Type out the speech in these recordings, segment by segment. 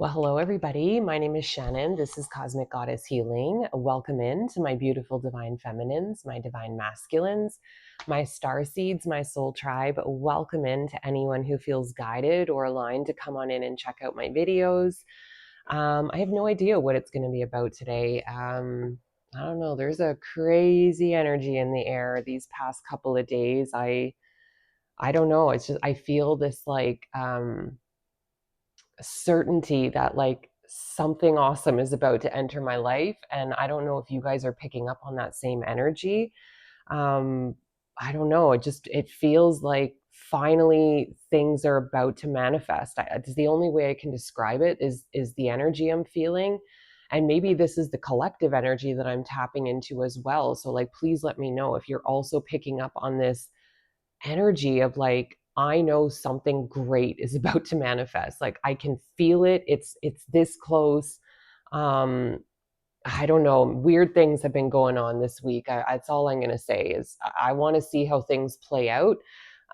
Well, hello, everybody. My name is Shannon. This is Cosmic Goddess Healing. Welcome in to my beautiful divine feminines, my divine masculines, my star seeds, my soul tribe. Welcome in to anyone who feels guided or aligned to come on in and check out my videos. I have no idea what it's going to be about today. I don't know. There's a crazy energy in the air these past couple of days. I don't know. It's just I feel this certainty that something awesome is about to enter my life, and I don't know if you guys are picking up on that same energy. um I don't know, it feels like finally things are about to manifest. It's the only way I can describe it is the energy I'm feeling, and maybe this is the collective energy that I'm tapping into as well. So please let me know if you're also picking up on this energy of I know something great is about to manifest. I can feel it. It's this close. um I don't know, weird things have been going on this week. That's all I'm going to say is I want to see how things play out.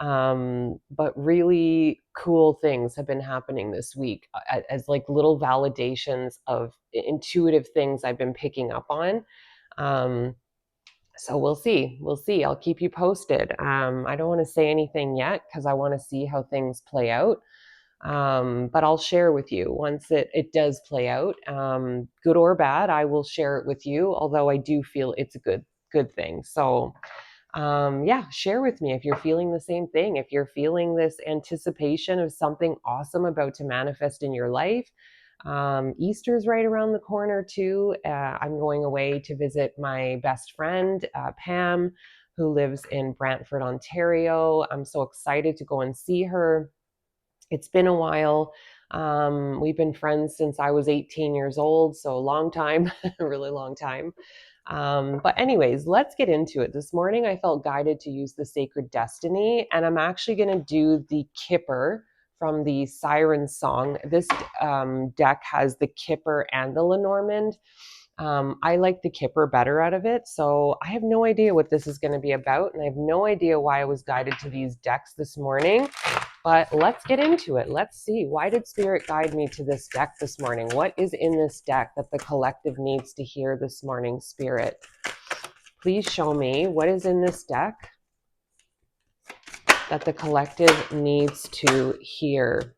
But really cool things have been happening this week, as little validations of intuitive things I've been picking up on. So we'll see. We'll see. I'll keep you posted. I don't want to say anything yet because I want to see how things play out. But I'll share with you once it does play out. Good or bad, I will share it with you, although I do feel it's a good thing. So yeah, share with me if you're feeling the same thing, if you're feeling this anticipation of something awesome about to manifest in your life. Easter's right around the corner too. I'm going away to visit my best friend, Pam, who lives in Brantford, Ontario. I'm so excited to go and see her. It's been a while. We've been friends since I was 18 years old, so a long time, a really long time. But anyways, let's get into it. This morning I felt guided to use the Sacred Destiny, and I'm actually going to do the Kipper from the Siren song. This deck has the Kipper and the Lenormand. I like the Kipper better out of it, so I have no idea what this is going to be about, and I have no idea why I was guided to these decks this morning. But let's get into it. Let's see. Why did Spirit guide me to this deck this morning? What is in this deck that the collective needs to hear this morning, Spirit? Please show me what is in this deck that the collective needs to hear.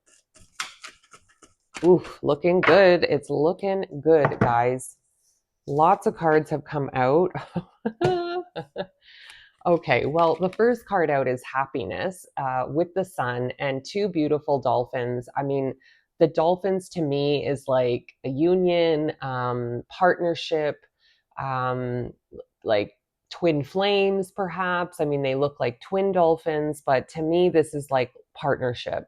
Oof, looking good. It's looking good, guys. Lots of cards have come out. Okay, well, the first card out is happiness, with the sun and two beautiful dolphins. I mean, the dolphins to me is like a union, partnership, um, like twin flames, perhaps. I mean, they look like twin dolphins, but to me, this is like partnership.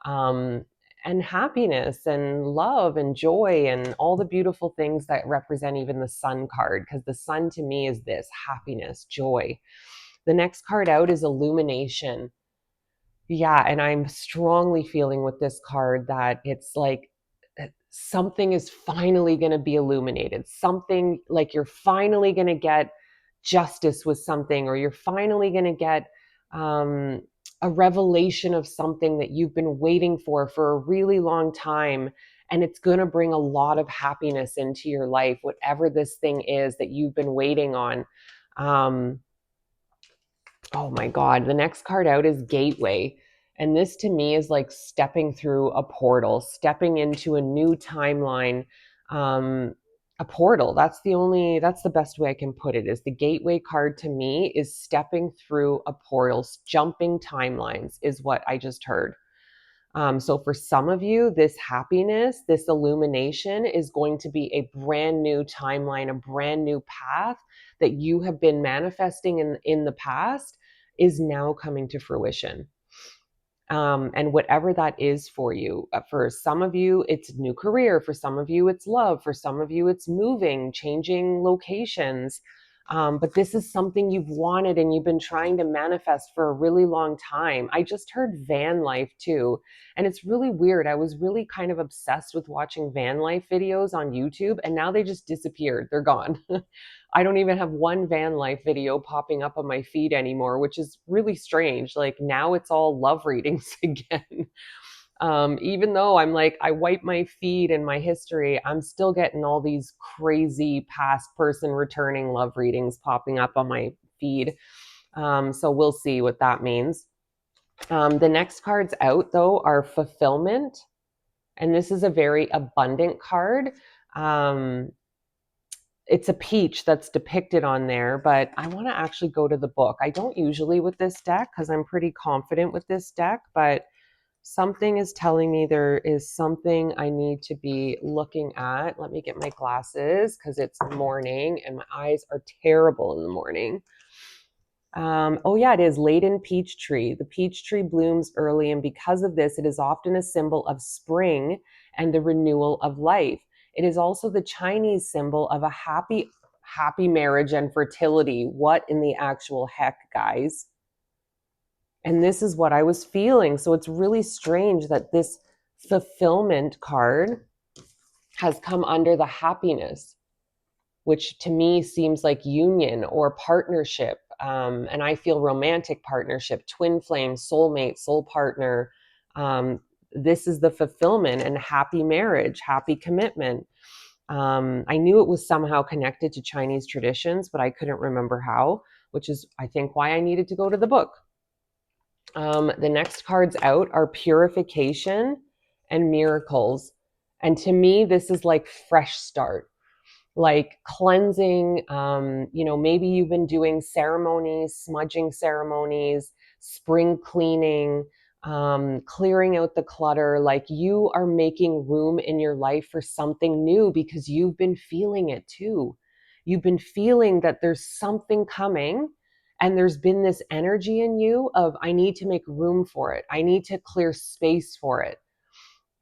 Um, and happiness and love and joy and all the beautiful things that represent even the sun card, because the sun to me is this happiness, joy. The next card out is illumination. Yeah, and I'm strongly feeling with this card that it's like something is finally going to be illuminated. Something like you're finally going to get justice with something, or you're finally going to get um, a revelation of something that you've been waiting for a really long time. And it's going to bring a lot of happiness into your life, whatever this thing is that you've been waiting on. Oh my God. The next card out is Gateway. And this to me is like stepping through a portal, stepping into a new timeline. A portal. That's the best way I can put it, is the Gateway card to me is stepping through a portal, jumping timelines is what I just heard. So for some of you, this happiness, this illumination is going to be a brand new timeline, a brand new path that you have been manifesting in the past is now coming to fruition. And whatever that is for you, for some of you, it's new career. For some of you, it's love. For some of you, it's moving, changing locations. But this is something you've wanted and you've been trying to manifest for a really long time. I just heard van life too. And it's really weird. I was really kind of obsessed with watching van life videos on YouTube, and now they just disappeared. They're gone. I don't even have one van life video popping up on my feed anymore, which is really strange. Like now it's all love readings again. Even though I'm like, I wipe my feed and my history, I'm still getting all these crazy past person returning love readings popping up on my feed. So we'll see what that means. The next cards out, though, are fulfillment. And this is a very abundant card. Um, it's a peach that's depicted on there, but I want to actually go to the book. I don't usually with this deck because I'm pretty confident with this deck, but something is telling me there is something I need to be looking at. Let me get my glasses because it's morning and my eyes are terrible in the morning. Oh, yeah, it is Laden peach tree. The peach tree blooms early, and because of this, it is often a symbol of spring and the renewal of life. It is also the Chinese symbol of a happy marriage and fertility. What in the actual heck, guys? And this is what I was feeling. So it's really strange that this fulfillment card has come under the happiness, which to me seems like union or partnership. And I feel romantic partnership, twin flame, soulmate, soul partner. This is the fulfillment and happy marriage, happy commitment. I knew it was somehow connected to Chinese traditions, but I couldn't remember how, which is, I think, why I needed to go to the book. The next cards out are purification and miracles. And to me, this is like fresh start, like cleansing. Maybe you've been doing ceremonies, smudging ceremonies, spring cleaning, clearing out the clutter. Like you are making room in your life for something new because you've been feeling it too. You've been feeling that there's something coming, and there's been this energy in you of, I need to make room for it. I need to clear space for it.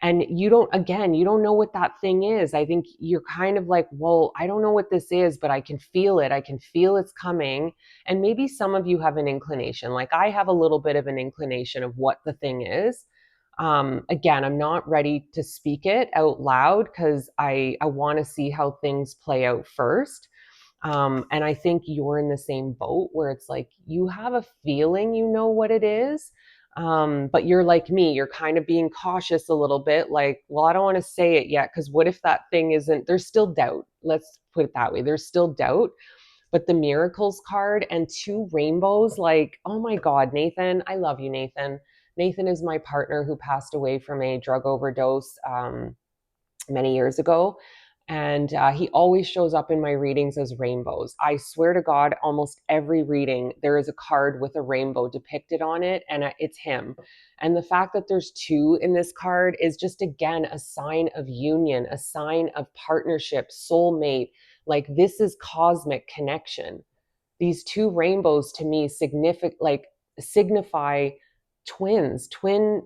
And you don't know what that thing is. I think you're kind of like, well, I don't know what this is, but I can feel it. I can feel it's coming. And maybe some of you have an inclination. Like I have a little bit of an inclination of what the thing is. Again, I'm not ready to speak it out loud because I want to see how things play out first. And I think you're in the same boat where it's like you have a feeling you know what it is, but you're like me, you're kind of being cautious a little bit, like, well, I don't want to say it yet because what if that thing isn't, there's still doubt. Let's put it that way. There's still doubt. But the miracles card and two rainbows, like, oh my God, Nathan, I love you, Nathan. Nathan is my partner who passed away from a drug overdose many years ago. And he always shows up in my readings as rainbows. I swear to God, almost every reading, there is a card with a rainbow depicted on it, and it's him. And the fact that there's two in this card is just, again, a sign of union, a sign of partnership, soulmate. Like this is cosmic connection. These two rainbows to me signify twins, twin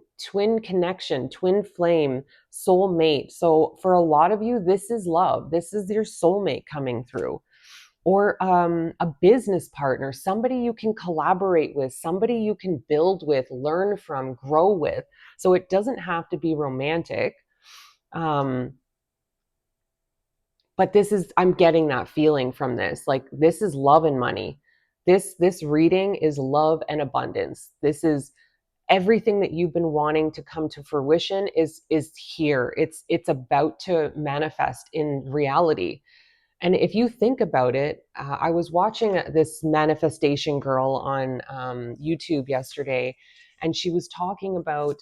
connection, twin flame, soulmate. So for a lot of you, this is love. This is your soulmate coming through. Or a business partner, somebody you can collaborate with, somebody you can build with, learn from, grow with. So it doesn't have to be romantic. But I'm getting that feeling from this. Like this is love and money. This reading is love and abundance. This is everything that you've been wanting to come to fruition is here. It's about to manifest in reality. And if you think about it, I was watching this manifestation girl on YouTube yesterday, and she was talking about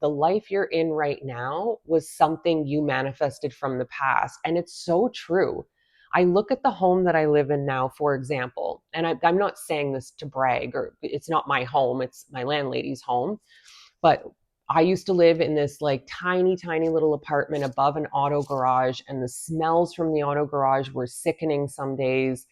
the life you're in right now was something you manifested from the past. And it's so true. I look at the home that I live in now, for example, and I'm not saying this to brag, or it's not my home, it's my landlady's home. But I used to live in this like tiny little apartment above an auto garage, and the smells from the auto garage were sickening some days.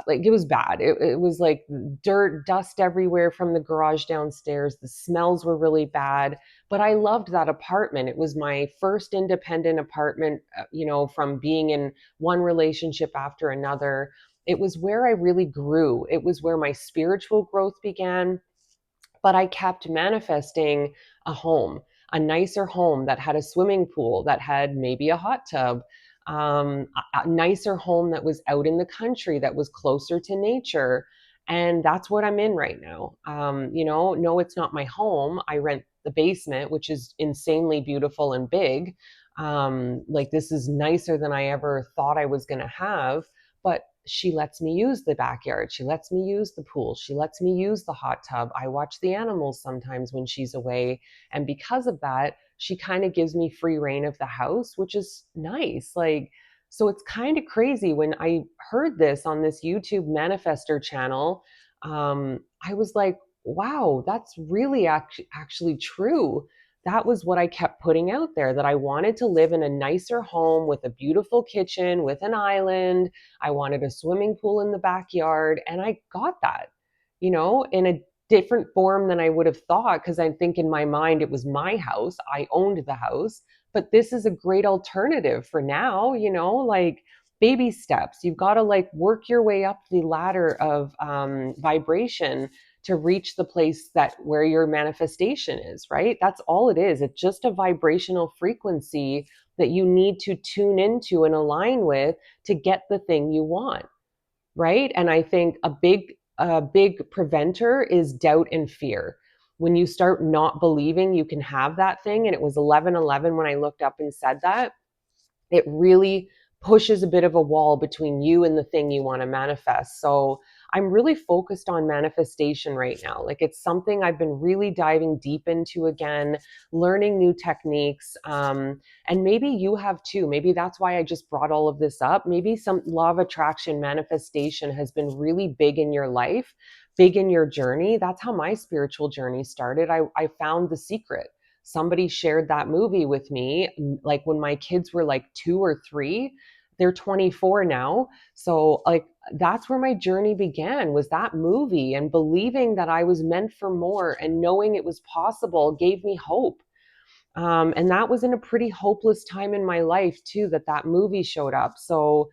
Like it was bad. It was like dirt, dust everywhere from the garage downstairs. The smells were really bad, but I loved that apartment. It was my first independent apartment, from being in one relationship after another. It was where I really grew. It was where my spiritual growth began. But I kept manifesting a home, a nicer home that had a swimming pool, that had maybe a hot tub, a nicer home that was out in the country, that was closer to nature. And that's what I'm in right now. No, it's not my home. I rent the basement, which is insanely beautiful and big. Like this is nicer than I ever thought I was going to have. But she lets me use the backyard. She lets me use the pool. She lets me use the hot tub. I watch the animals sometimes when she's away. And because of that, she kind of gives me free reign of the house, which is nice. Like, so it's kind of crazy when I heard this on this YouTube manifester channel. I was like, wow, that's really actually true. That was what I kept putting out there, that I wanted to live in a nicer home with a beautiful kitchen, with an island. I wanted a swimming pool in the backyard, and I got that, in a different form than I would have thought, because I think in my mind it was my house. I owned the house, but this is a great alternative for now, like baby steps. You've got to like work your way up the ladder of vibration to reach the place that where your manifestation is, right? That's all it is. It's just a vibrational frequency that you need to tune into and align with to get the thing you want, right? And I think a big preventer is doubt and fear. When you start not believing you can have that thing, and it was 11:11 when I looked up and said that, it really pushes a bit of a wall between you and the thing you want to manifest. So I'm really focused on manifestation right now. Like it's something I've been really diving deep into again, learning new techniques. And maybe you have too. Maybe that's why I just brought all of this up. Maybe some law of attraction manifestation has been really big in your life, big in your journey. That's how my spiritual journey started. I found The Secret. Somebody shared that movie with me, like when my kids were like 2 or 3. They're 24 now. So like that's where my journey began, was that movie, and believing that I was meant for more and knowing it was possible gave me hope. And that was in a pretty hopeless time in my life too, that movie showed up. So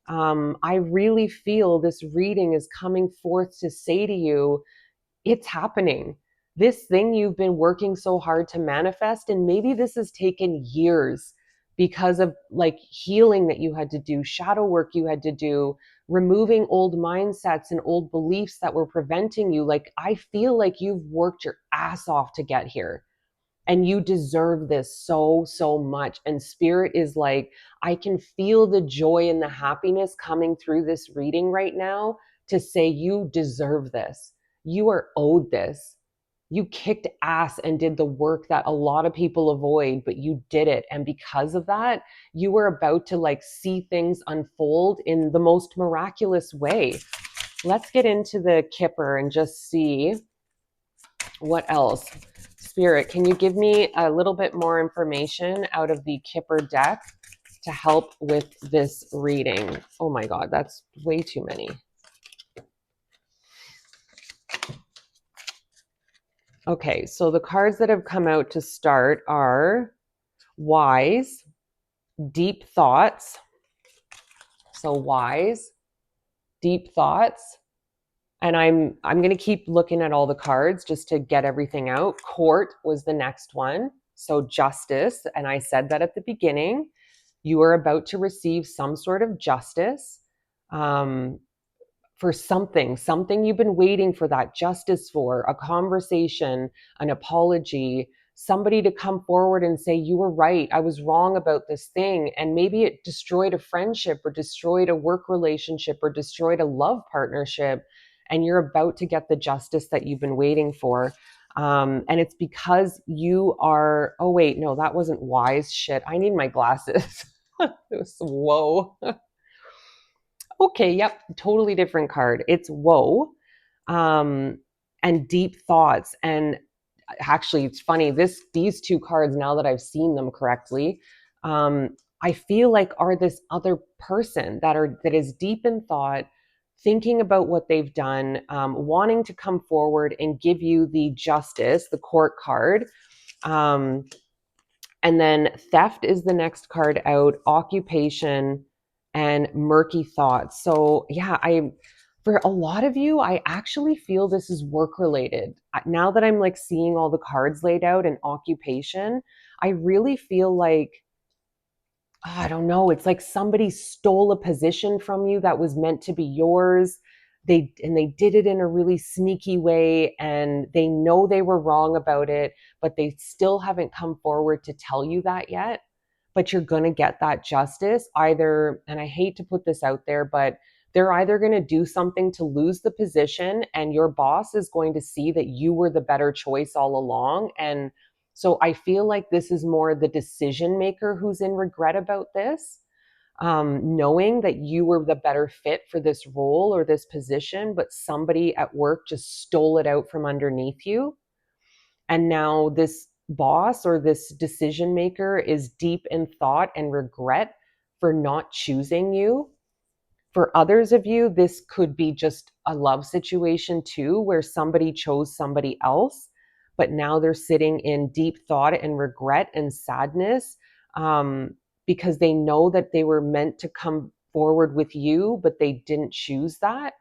I really feel this reading is coming forth to say to you, it's happening. This thing you've been working so hard to manifest, and maybe this has taken years because of like healing that you had to do, shadow work you had to do, removing old mindsets and old beliefs that were preventing you. Like, I feel like you've worked your ass off to get here, and you deserve this so, so much. And spirit is like, I can feel the joy and the happiness coming through this reading right now to say, you deserve this. You are owed this. You kicked ass and did the work that a lot of people avoid, but you did it. And because of that, you were about to like see things unfold in the most miraculous way. Let's get into the Kipper and just see what else. Spirit, can you give me a little bit more information out of the Kipper deck to help with this reading? Oh my God, that's way too many. Okay, so the cards that have come out to start are Wise, Deep Thoughts. So Wise, Deep Thoughts. And I'm going to keep looking at all the cards just to get everything out. Court was the next one. So Justice, and I said that at the beginning. You are about to receive some sort of justice. For something you've been waiting for that justice for, a conversation, an apology, somebody to come forward and say, you were right, I was wrong about this thing. And maybe it destroyed a friendship or destroyed a work relationship or destroyed a love partnership. And you're about to get the justice that you've been waiting for. And it's because you are, oh wait, no, that wasn't Wise. Shit, I need my glasses. It was, whoa. Okay, yep, totally different card. It's Woe, and Deep Thoughts. And actually, it's funny, these two cards, now that I've seen them correctly, I feel like are this other person that is deep in thought, thinking about what they've done, wanting to come forward and give you the justice, the court card. And then Theft is the next card out, Occupation, and Murky Thoughts. So yeah, for a lot of you, I actually feel this is work related. Now that I'm like seeing all the cards laid out and Occupation, I really feel like, I don't know, it's like somebody stole a position from you that was meant to be yours. they did it in a really sneaky way, and they know they were wrong about it, but they still haven't come forward to tell you that yet. But you're going to get that justice either, and I hate to put this out there, but they're either going to do something to lose the position, and your boss is going to see that you were the better choice all along. And so I feel like this is more the decision maker who's in regret about this, knowing that you were the better fit for this role or this position, but somebody at work just stole it out from underneath you. And now this boss or this decision maker is deep in thought and regret for not choosing you. For others of you, this could be just a love situation too, where somebody chose somebody else, but now they're sitting in deep thought and regret and sadness, because they know that they were meant to come forward with you, but they didn't choose that.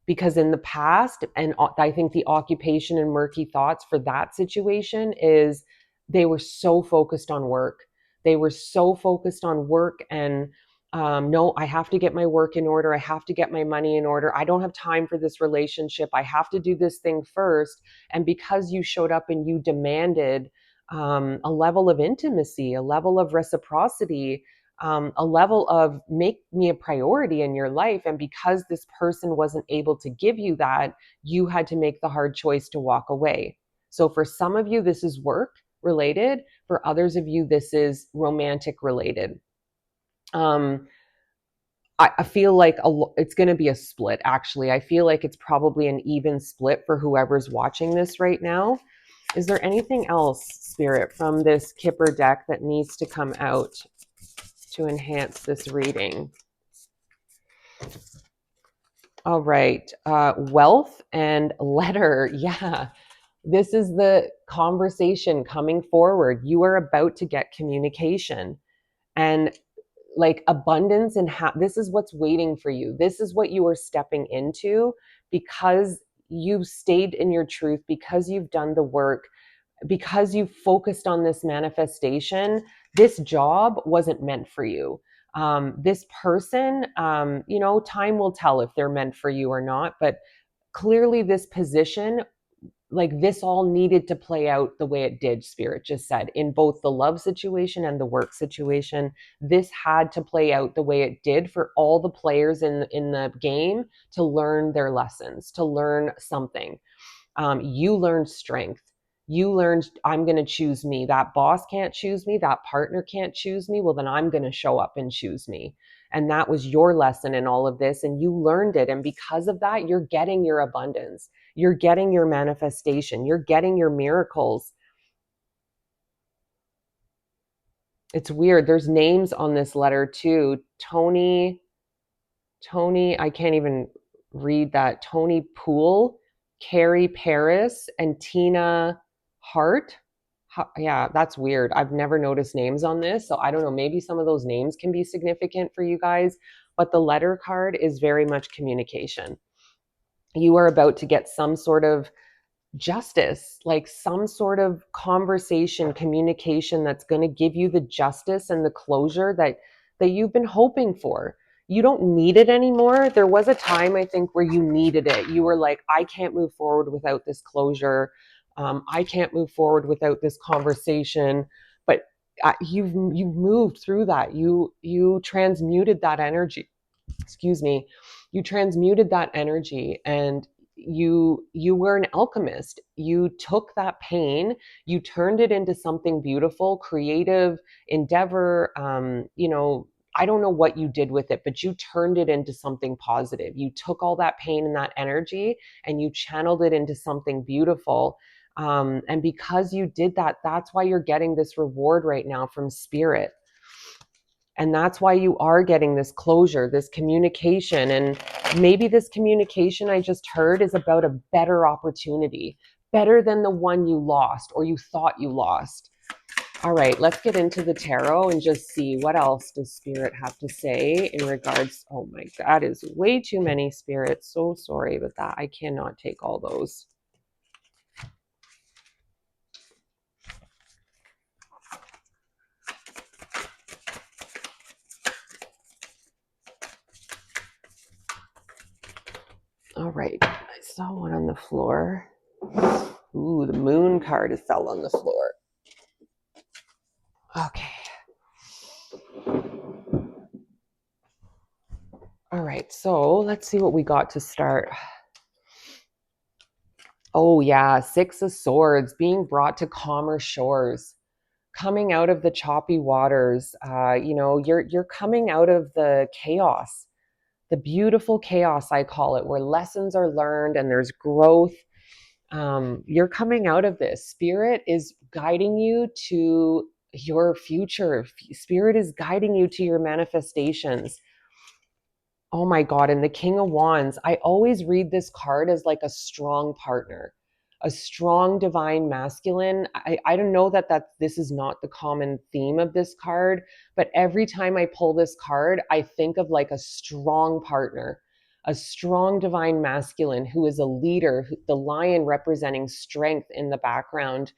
Because in the past, and I think the occupation and murky thoughts for that situation is they were so focused on work. They were so focused on work and no, I have to get my work in order. I have to get my money in order. I don't have time for this relationship. I have to do this thing first. And because you showed up and you demanded a level of intimacy, a level of reciprocity, a level of make me a priority in your life. And because this person wasn't able to give you that, you had to make the hard choice to walk away. So for some of you, this is work related. For others of you, this is romantic related. I feel like it's going to be a split, actually. I feel like it's probably an even split for whoever's watching this right now. Is there anything else, Spirit, from this Kipper deck that needs to come out to enhance this reading? All right. Wealth and letter. Yeah. This is the conversation coming forward. You are about to get communication and like abundance, and this is what's waiting for you. This is what you are stepping into because you've stayed in your truth, because you've done the work, because you focused on this manifestation. This job wasn't meant for you. This person, time will tell if they're meant for you or not, but clearly this position, like this all needed to play out the way it did, Spirit just said, in both the love situation and the work situation. This had to play out the way it did for all the players in the game to learn their lessons, to learn something. You learned strength. You learned, I'm going to choose me. That boss can't choose me. That partner can't choose me. Well, then I'm going to show up and choose me. And that was your lesson in all of this. And you learned it. And because of that, you're getting your abundance. You're getting your manifestation. You're getting your miracles. It's weird. There's names on this letter too. Tony, I can't even read that. Tony Poole, Carrie Paris, and Tina Hart. Yeah, that's weird. I've never noticed names on this. So I don't know. Maybe some of those names can be significant for you guys. But the letter card is very much communication. You are about to get some sort of justice, like some sort of conversation, communication that's going to give you the justice and the closure that you've been hoping for. You don't need it anymore. There was a time, I think, where you needed it. You were like, I can't move forward without this closure. I can't move forward without this conversation. But you've moved through that. You transmuted that energy. Excuse me. You transmuted that energy, and you were an alchemist. You took that pain, you turned it into something beautiful, creative endeavor. I don't know what you did with it, but you turned it into something positive. You took all that pain and that energy and you channeled it into something beautiful. And because you did that, that's why you're getting this reward right now from Spirit. And that's why you are getting this closure, this communication. And maybe this communication I just heard is about a better opportunity, better than the one you lost or you thought you lost. All right, let's get into the tarot and just see what else does Spirit have to say in regards. Oh my God, that is way too many, Spirits. So sorry about that. I cannot take all those. All right. I saw one on the floor. Ooh, the moon card is fell on the floor. Okay. All right. So let's see what we got to start. Oh, yeah. 6 of Swords, being brought to calmer shores, coming out of the choppy waters. You're coming out of the chaos, the beautiful chaos, I call it, where lessons are learned and there's growth. You're coming out of this. Spirit is guiding you to your future. Spirit is guiding you to your manifestations. Oh my God. And the King of Wands, I always read this card as like a strong partner, a strong divine masculine. I don't know that this is not the common theme of this card, but every time I pull this card, I think of like a strong partner, a strong divine masculine who is a leader, the lion representing strength in the background.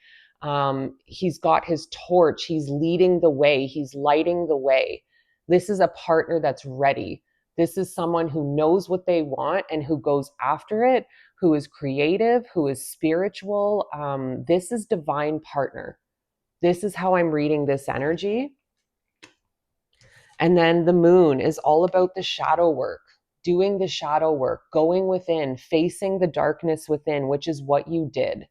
He's got his torch. He's leading the way. He's lighting the way. This is a partner that's ready. This is someone who knows what they want and who goes after it, who is creative, who is spiritual. This is divine partner. This is how I'm reading this energy. And then the moon is all about the shadow work, doing the shadow work, going within, facing the darkness within, which is what you did.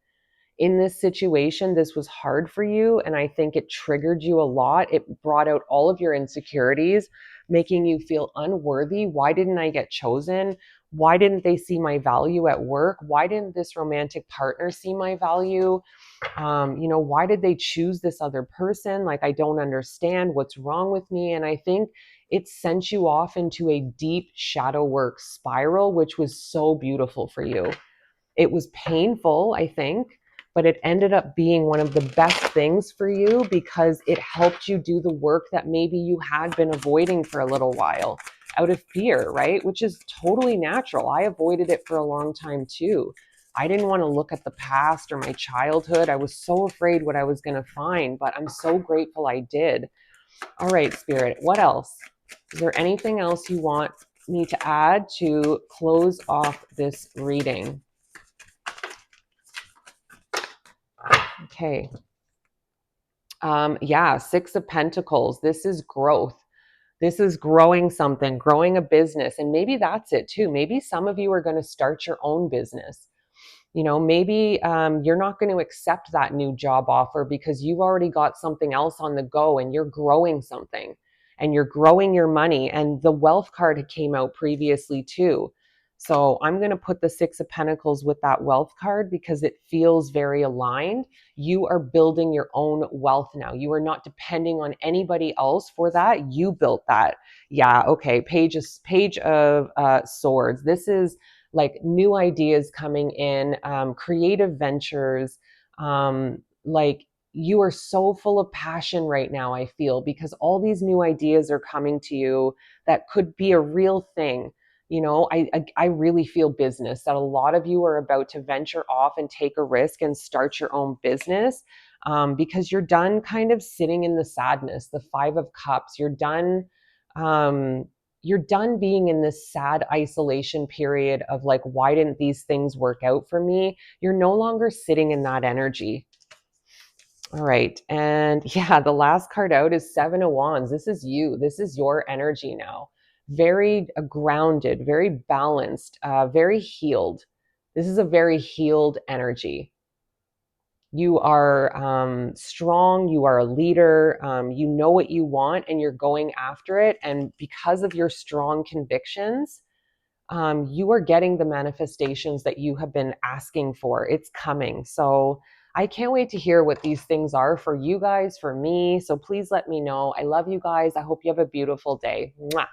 In this situation, this was hard for you. And I think it triggered you a lot. It brought out all of your insecurities, making you feel unworthy. Why didn't I get chosen? Why didn't they see my value at work? Why didn't this romantic partner see my value? Why did they choose this other person? Like, I don't understand what's wrong with me. And I think it sent you off into a deep shadow work spiral, which was so beautiful for you. It was painful, I think, but it ended up being one of the best things for you because it helped you do the work that maybe you had been avoiding for a little while out of fear, right? Which is totally natural. I avoided it for a long time too. I didn't want to look at the past or my childhood. I was so afraid what I was going to find, but I'm so grateful I did. All right, Spirit, what else? Is there anything else you want me to add to close off this reading? Okay. 6 of Pentacles. This is growth. This is growing something, growing a business. And maybe that's it too. Maybe some of you are going to start your own business. Maybe you're not going to accept that new job offer because you've already got something else on the go and you're growing something and you're growing your money. And the wealth card came out previously too. So I'm going to put the 6 of Pentacles with that wealth card because it feels very aligned. You are building your own wealth now. You are not depending on anybody else for that. You built that. Yeah. Okay. Page of Swords. This is like new ideas coming in, creative ventures. Like you are so full of passion right now, I feel, because all these new ideas are coming to you that could be a real thing. I really feel business that a lot of you are about to venture off and take a risk and start your own business, because you're done kind of sitting in the sadness, the 5 of Cups. You're done being in this sad isolation period of like, why didn't these things work out for me? You're no longer sitting in that energy. All right. And yeah, the last card out is 7 of Wands. This is you. This is your energy now. Very grounded, very balanced, very healed. This is a very healed energy. You are strong. You are a leader. You know what you want and you're going after it. And because of your strong convictions, you are getting the manifestations that you have been asking for. It's coming. So I can't wait to hear what these things are for you guys, for me. So please let me know. I love you guys. I hope you have a beautiful day. Mwah.